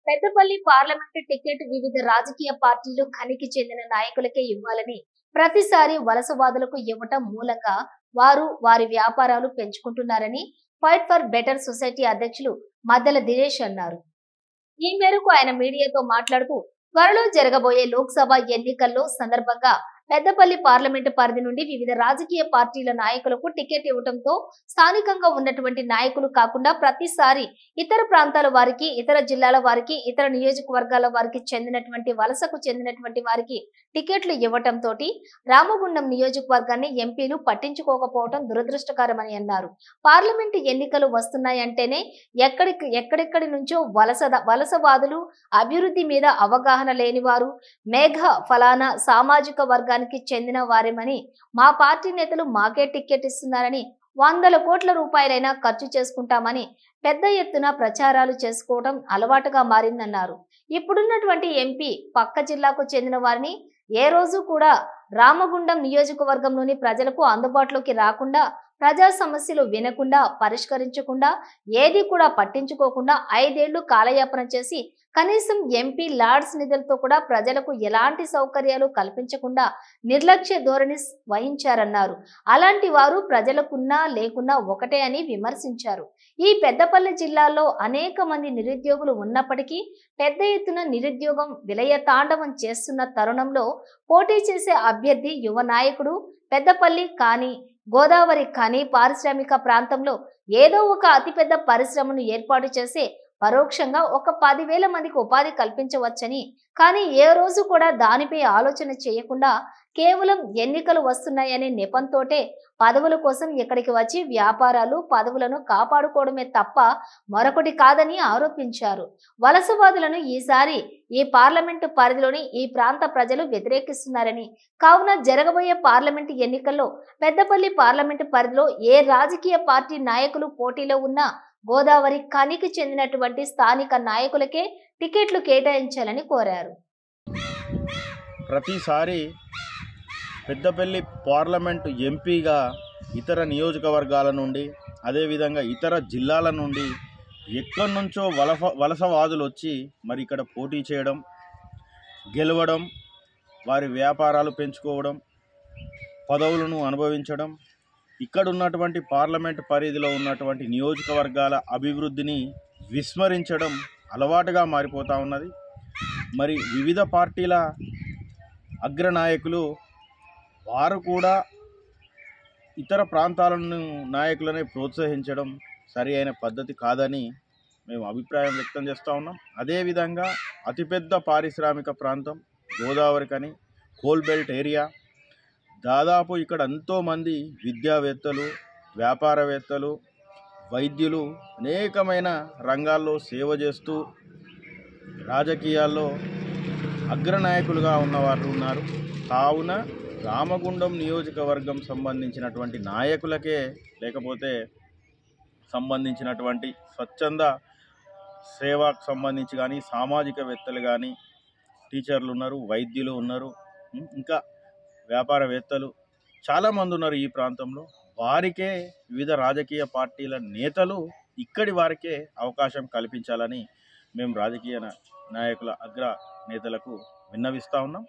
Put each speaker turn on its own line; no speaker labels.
Peddapalli parliament ticket వివిధ రాజకీయ పార్టీలు ఖనికి చెందిన నాయకులకే ఇవ్వాలని ప్రతిసారి వలసవాదులకు ఇవ్వటం మూలంగా వారు వారి వ్యాపారాలు పెంచుకుంటున్నారని ఫైట్ ఫర్ బెటర్ సొసైటీ అధ్యక్షులు మద్దెల దినేష్ అన్నారు. ఈ మేరకు ఆయన మీడియాతో మాట్లాడుతూ త్వరలో జరగబోయే లోక్సభ ఎన్నికల్లో సందర్భంగా పెద్దపల్లి పార్లమెంటు పరిధి నుండి వివిధ రాజకీయ పార్టీల నాయకులకు టికెట్ ఇవ్వడంతో స్థానికంగా ఉన్నటువంటి నాయకులు కాకుండా ప్రతిసారి ఇతర ప్రాంతాల వారికి, ఇతర జిల్లాల వారికి, ఇతర నియోజకవర్గాల వారికి చెందినటువంటి వలసకు చెందినటువంటి వారికి టికెట్లు ఇవ్వటంతో రామగుండం నియోజకవర్గాన్ని ఎంపీలు పట్టించుకోకపోవడం దురదృష్టకరమని అన్నారు. పార్లమెంటు ఎన్నికలు వస్తున్నాయంటేనే ఎక్కడెక్కడి నుంచో వలసవాదులు, అభివృద్ధి మీద అవగాహన లేని వారు, మేఘ ఫలానా సామాజిక వర్గానికి చెందిన వారేమని, మా పార్టీ నేతలు మాకే టికెట్ ఇస్తున్నారని, 100 కోట్ల రూపాయలైనా ఖర్చు చేసుకుంటామని పెద్ద ఎత్తున ప్రచారాలు చేసుకోవడం అలవాటుగా మారిందన్నారు. ఇప్పుడున్నటువంటి ఎంపీ పక్క జిల్లాకు చెందిన వారిని ఏ రోజు కూడా రామగుండం నియోజకవర్గంలోని ప్రజలకు అందుబాటులోకి రాకుండా, ప్రజా సమస్యలు వినకుండా, పరిష్కరించకుండా, ఏది కూడా పట్టించుకోకుండా 5 ఏళ్లు కాలయాపన చేసి కనీసం ఎంపీ లార్డ్స్ నిధులతో కూడా ప్రజలకు ఎలాంటి సౌకర్యాలు కల్పించకుండా నిర్లక్ష్య ధోరణి వహించారన్నారు. అలాంటి వారు ప్రజలకున్నా లేకున్నా ఒకటే అని విమర్శించారు. ఈ పెద్దపల్లి జిల్లాలో అనేక మంది నిరుద్యోగులు ఉన్నప్పటికీ పెద్ద ఎత్తున నిరుద్యోగం విలయతాండవం చేస్తున్న తరుణంలో పోటీ చేసే అభ్యర్థి యువ నాయకుడు పెద్దపల్లి కానీ, గోదావరి కానీ పారిశ్రామిక ప్రాంతంలో ఏదో ఒక అతిపెద్ద పరిశ్రమను ఏర్పాటు చేసే పరోక్షంగా ఒక 10,000 మందికి ఉపాధి కల్పించవచ్చని, కానీ ఏ రోజు కూడా దానిపై ఆలోచన చేయకుండా కేవలం ఎన్నికలు వస్తున్నాయనే నెపంతోటే పదవుల కోసం ఇక్కడికి వచ్చి వ్యాపారాలు, పదవులను కాపాడుకోవడమే తప్ప మరొకటి కాదని ఆరోపించారు. వలసవాదులను ఈసారి ఈ పార్లమెంటు పరిధిలోని ఈ ప్రాంత ప్రజలు వ్యతిరేకిస్తున్నారని, కావున జరగబోయే పార్లమెంటు ఎన్నికల్లో పెద్దపల్లి పార్లమెంటు పరిధిలో ఏ రాజకీయ పార్టీ నాయకులు పోటీలో ఉన్నా గోదావరి ఖనికి చెందినటువంటి స్థానిక నాయకులకే టికెట్లు కేటాయించాలని కోరారు.
ప్రతిసారి పెద్దపల్లి పార్లమెంటు ఎంపీగా ఇతర నియోజకవర్గాల నుండి, అదేవిధంగా ఇతర జిల్లాల నుండి ఎక్కడి నుంచో వలసవాదులు వచ్చి మరి ఇక్కడ పోటీ చేయడం, గెలవడం, వారి వ్యాపారాలు పెంచుకోవడం, పదవులను అనుభవించడం, ఇక్కడ ఉన్నటువంటి పార్లమెంటు పరిధిలో ఉన్నటువంటి నియోజకవర్గాల అభివృద్ధిని విస్మరించడం అలవాటుగా మారిపోతూ ఉన్నది. మరి వివిధ పార్టీల అగ్రనాయకులు వారు కూడా ఇతర ప్రాంతాలను నాయకులనే ప్రోత్సహించడం సరి అయిన పద్ధతి కాదని మేము అభిప్రాయం వ్యక్తం చేస్తూ ఉన్నాం. అదేవిధంగా అతిపెద్ద పారిశ్రామిక ప్రాంతం గోదావరి కని, కోల్ బెల్ట్ ఏరియా, దాదాపు ఇక్కడ ఎంతోమంది విద్యావేత్తలు, వ్యాపారవేత్తలు, వైద్యులు అనేకమైన రంగాల్లో సేవ చేస్తూ రాజకీయాల్లో అగ్రనాయకులుగా ఉన్నవారు ఉన్నారు. కావున రామగుండం నియోజకవర్గం సంబంధించినటువంటి నాయకులకే, లేకపోతే సంబంధించినటువంటి స్వచ్ఛంద సేవకు సంబంధించి కానీ, సామాజికవేత్తలు కానీ, టీచర్లు ఉన్నారు, వైద్యులు ఉన్నారు, ఇంకా వ్యాపారవేత్తలు చాలామంది ఉన్నారు ఈ ప్రాంతంలో. వారికే వివిధ రాజకీయ పార్టీల నేతలు ఇక్కడి వారికే అవకాశం కల్పించాలని మేము రాజకీయ నాయకుల అగ్ర నేతలకు విన్నవిస్తూ ఉన్నాం.